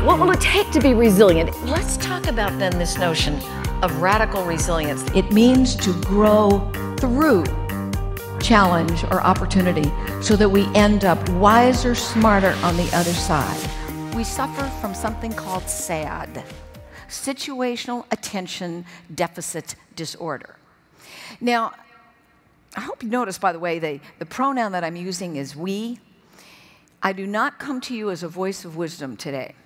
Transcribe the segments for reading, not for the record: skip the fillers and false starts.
What will it take to be resilient? Let's talk about then this notion of radical resilience. It means to grow through challenge or opportunity so that we end up wiser, smarter on the other side. We suffer from something called S.A.D., situational attention deficit disorder. Now, I hope you notice, by the way, the pronoun that I'm using is we. I do not come to you as a voice of wisdom today.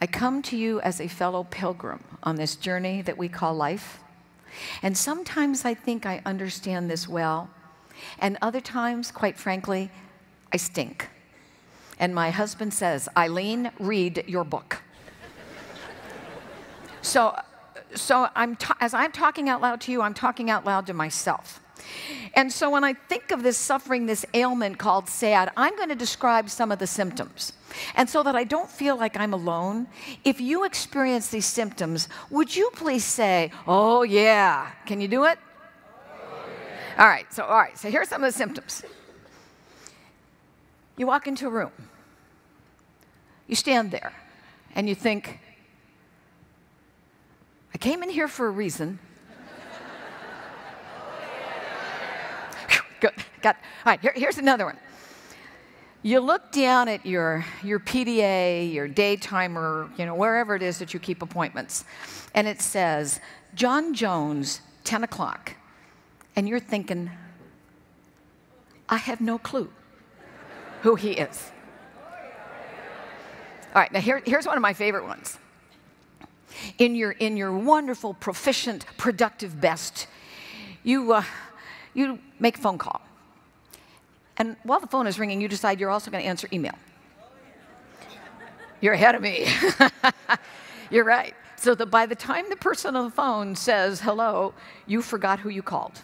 I come to you as a fellow pilgrim on this journey that we call life. And sometimes I think I understand this well, and other times, quite frankly, I stink. And my husband says, Eileen, read your book. So as I'm talking out loud to you, I'm talking out loud to myself. And so when I think of this suffering, this ailment called S.A.D., I'm going to describe some of the symptoms. And so that I don't feel like I'm alone, if you experience these symptoms, would you please say, oh yeah, can you do it? Oh, yeah. All right, so here's some of the symptoms. You walk into a room, you stand there, and you think, I came in here for a reason. Good. Got, all right, here's another one. You look down at your PDA, your day timer, wherever it is that you keep appointments, and it says, John Jones, 10 o'clock. And you're thinking, I have no clue who he is. All right, now here's one of my favorite ones. In your wonderful, proficient, productive best, you make a phone call. And while the phone is ringing, you decide you're also going to answer email. You're ahead of me. You're right. So that by the time the person on the phone says hello, you forgot who you called.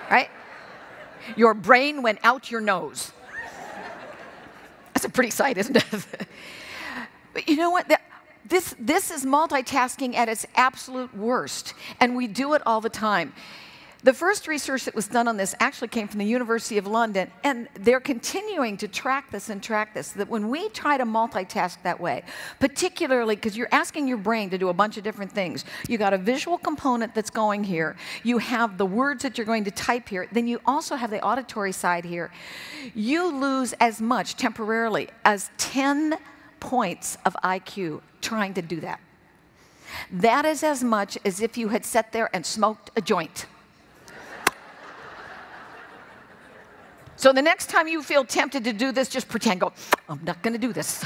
Right? Your brain went out your nose. That's a pretty sight, isn't it? But you know what? This is multitasking at its absolute worst, and we do it all the time. The first research that was done on this actually came from the University of London, and they're continuing to track this, that when we try to multitask that way, particularly because you're asking your brain to do a bunch of different things. You got a visual component that's going here, you have the words that you're going to type here, then you also have the auditory side here. You lose as much temporarily as 10 points of IQ trying to do that. That is as much as if you had sat there and smoked a joint. So the next time you feel tempted to do this, just pretend, go, I'm not going to do this.